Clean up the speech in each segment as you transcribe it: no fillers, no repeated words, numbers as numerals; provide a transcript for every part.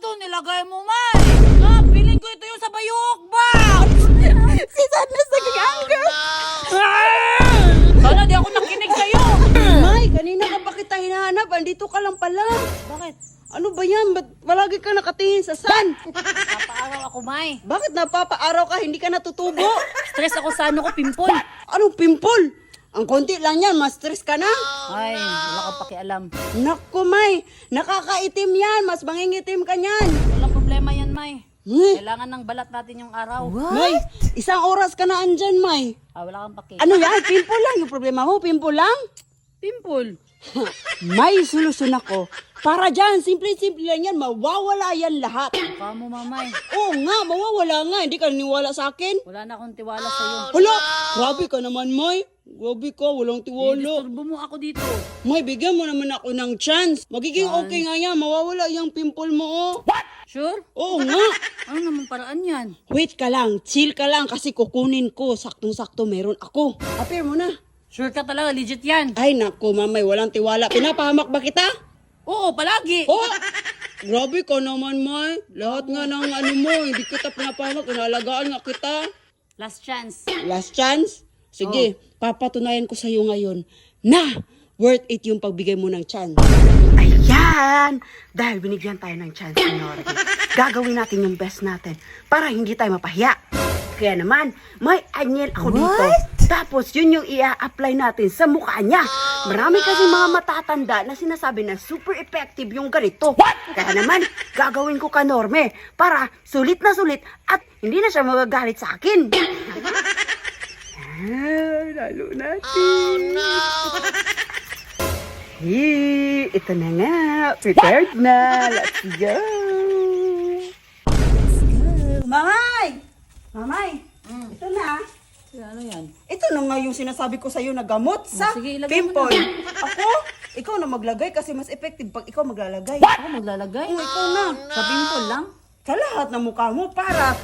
to nilagay mo, May? Ah, piling ko ito yung sa bayok ba? Si Sadness nag-anger. Sana di ako nakinig sa'yo. May, kanina ka pa kita hinahanap. Andito ka lang pala. Bakit? Ano ba yan? Ba't palagi ka nakatingin sa sun? Napaaraw ako, May. Bakit napapaaraw ka? Hindi ka natutubo? Stress ako sa ano ko, pimpol. Anong pimple? Ang konti lang yan, mas stress ka na. Ay, wala kang pakialam. Naku, May. Nakakaitim yan. Mas mangingitim ka niyan. Walang problema yan, May. Hmm. Kailangan ng balat natin yung araw. May, isang oras ka na andyan, May. Ah, wala kang paki. Ano yan? Pimple lang. Yung problema mo, pimple lang? Pimpol? May solusyon ako. Para dyan, simple-simple lang yan. Mawawala yan lahat. Mukha mo, Mamay. Oo nga, mawawala nga. Hindi ka naniwala sa akin. Wala na akong tiwala sa'yo. Hala, grabe ka naman, May. Grabe ka, walang tiwala. Disturbo mo ako dito. May, bigyan mo naman ako ng chance. Magiging okay nga yan. Mawawala yung pimple mo, oh. Sure? Oo nga. Ano namang paraan yan? Wait ka lang, chill ka lang kasi kukunin ko. Saktong-sakto meron ako. Appear mo na. Sure ka talaga, legit yan. Ay, naku, Mamay, walang tiwala. Pinapahamak ba kita? Oo, palagi. Oh! Grabe ka naman, May. Lahat nga ng ano mo, hindi kita pinapahamak. Inalagaan nga kita. Last chance. Last chance? Sige, papatunayan ko sa'yo ngayon na worth it yung pagbigay mo ng chance. Ayan! Dahil binigyan tayo ng chance ni Norby, gagawin natin yung best natin para hindi tayo mapahiya. Kaya naman, may anyel ako dito. Tapos yun yung i-apply natin sa mukha niya. Marami kasi mga matatanda na sinasabi na super effective yung ganito. Kaya naman, gagawin ko ka Norme para sulit na sulit at hindi na siya magagalit sa akin. Lalo natin. Hey, ito na nga. Prepared na. Let's go. Mamay! Mamay! Ito na. Ano yan? Ito na nga yung sinasabi ko sa'yo na gamot sa sige, ilagay mo pimple. Ako? Ikaw na maglagay kasi mas effective pag ikaw maglalagay. Ako maglalagay? Oo, ikaw na. Sa pimpol lang? Sa lahat ng mukha mo para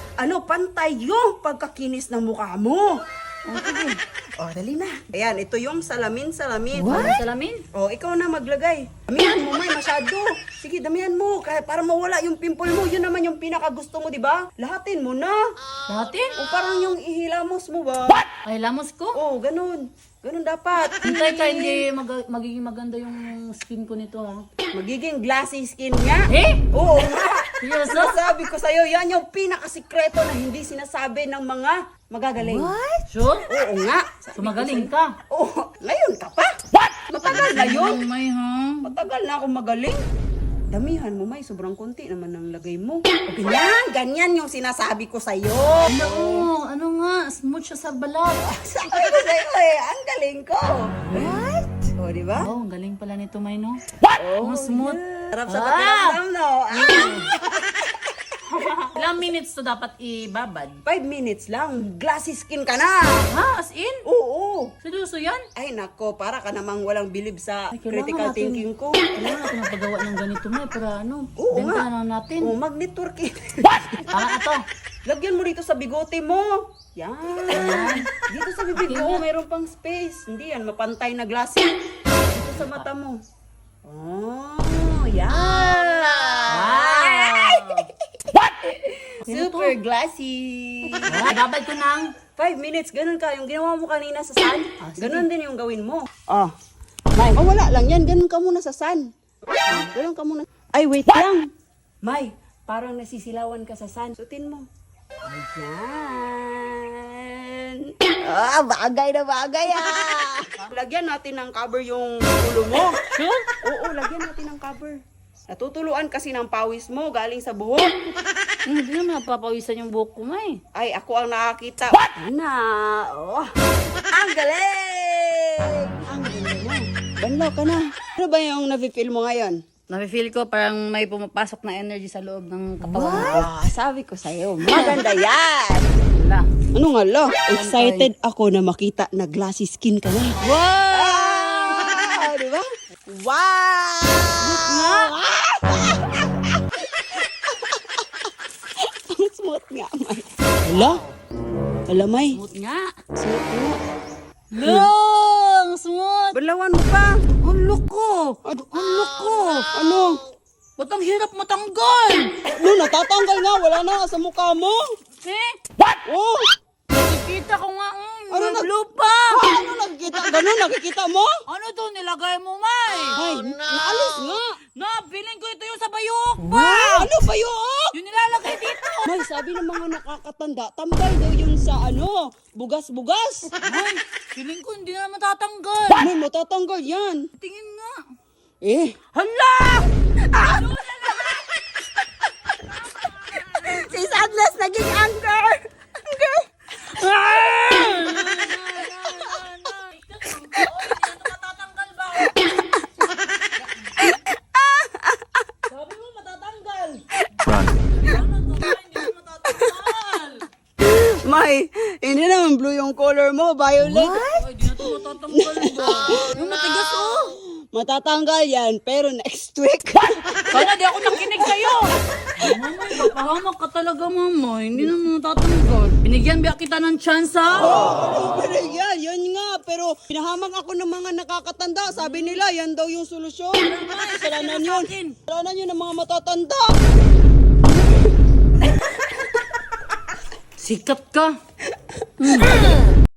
pantay yung pagkakinis ng mukha mo. Sige. O, dali na. Ayan, ito yung salamin. Ano salamin? O, ikaw na maglagay. Damihan mo, May, masyado. Sige, damihan mo. Kaya para mawala yung pimple mo. Yun naman yung pinakagusto mo, di ba? Lahatin mo na. Lahatin? O, parang yung ihilamos mo ba? Ay, lamos ko. O, ganun. Ganun dapat. Hintay ka, hindi magiging maganda yung skin ko nito, ha? Magiging glassy skin nga. Eh? Oo nga. Seryoso? Sabi ko sa'yo, yan yung pinakasikreto na hindi sinasabi ng mga magagaling. Sure? Oo nga. Sumagaling ka. Oo, ngayon ka pa. Matagal na yun. Oh, May, ha? Matagal na akong magaling. Damihan mo, May. Sobrang konti naman ang lagay mo. O, ganyan yung sinasabi ko sa'yo. Ano nga? Smooth siya sa balat. Sabi ko sa'yo ang galing ko. What? O, di ba? Oh, ang galing pala nito, May, no? Oh, Ang smooth. Sarap sa pakiramdam, no? Ilang minutes to dapat ibabad? 5 minutes lang. Glassy skin ka na. Ha? As in? Oo. Seryoso yan? Ay, nako. Para ka namang walang bilib sa Ay, kailangan critical natin- thinking ko. Kailangan natin magpagawa ng ganito, May, para ano? Oo Benta nga. na lang natin. Oh, magnet working. Tama ka to. Lagyan mo dito sa bigote mo. Yan. Dito sa bibig mo, mayroon pang space. Hindi yan, mapantay na glassy. Dito sa mata mo. Oh, yan. Super glassy. Ah, babad ko ng 5 minutes, ganun ka. Yung ginawa mo kanina sa sun, sige. ganun din yung gawin mo. Oh. May, wala lang yan. Ganun ka muna sa sun. Ganun ka muna. Ay, wait lang. May, parang nasisilawan ka sa sun. Sutin mo. Ayan. Ah, bagay na bagay ah. Lagyan natin ng cover yung ulo mo. Sure? Oo, lagyan natin ng cover. Natutuluan kasi ng pawis mo galing sa buhok. Hindi naman napapawisan yung buhok ko, May. Ay, ako ang nakakita. Na, oh. Ang galing! Ang galing mo. Banlaw ka na. Ano ba yung nafe-feel mo ngayon? Nafe-feel ko parang may pumapasok na energy sa loob ng katawan ko. Ah, sabi ko sa'yo, maganda yan! Wala. Ano nga lo? Excited ako na makita na glassy skin ka na. Wow! Ah, di ba? Wow! Ang smooth nga, May. Hala? Hala, May. Smooth nga. Smooth nga. Long! Smooth! Balawan mo pa. Ang loko! Ang loko. Ano? Ba't ang hirap matanggal? No, natatanggal nga. Wala na sa mukha mo. Eh? Oh! Nakikita ko nga, Ano may nag- blue pa. Ano nakikita? Ganun, nakikita mo? Ano to, nilagay mo, May? Ay, naalis nga. Na, feeling ko ito yung sa bayok pa. Wow! Ano ba yun? Yung nilalagay dito. May sabi ng mga nakakatanda, tambay daw yun sa bugas-bugas. Ay, feeling ko hindi na matatanggal. May matatanggal yan. Tingin nga. Eh, Hala! si Sadness naging anger. Matatanggal ba? Sabi mo matatanggal. Ano to? Hindi na matatanggal. May, hindi naman blue yung color mo, violet. Ay, di na to matatanggal ba? Yung matigas oh. Matatanggal yan, pero next week. Sana di ako nakinig sa'yo. Mamay, papahamak ka talaga, mama. Hindi na matatanggal. Binigyan ba kita ng chance, ha? Pero yan, yun nga. Pero pinahamag ako ng mga nakakatanda. Sabi nila, yan daw yung solusyon. Kasalanan yun. Kasalanan yun ng mga matatanda. Sikat ka.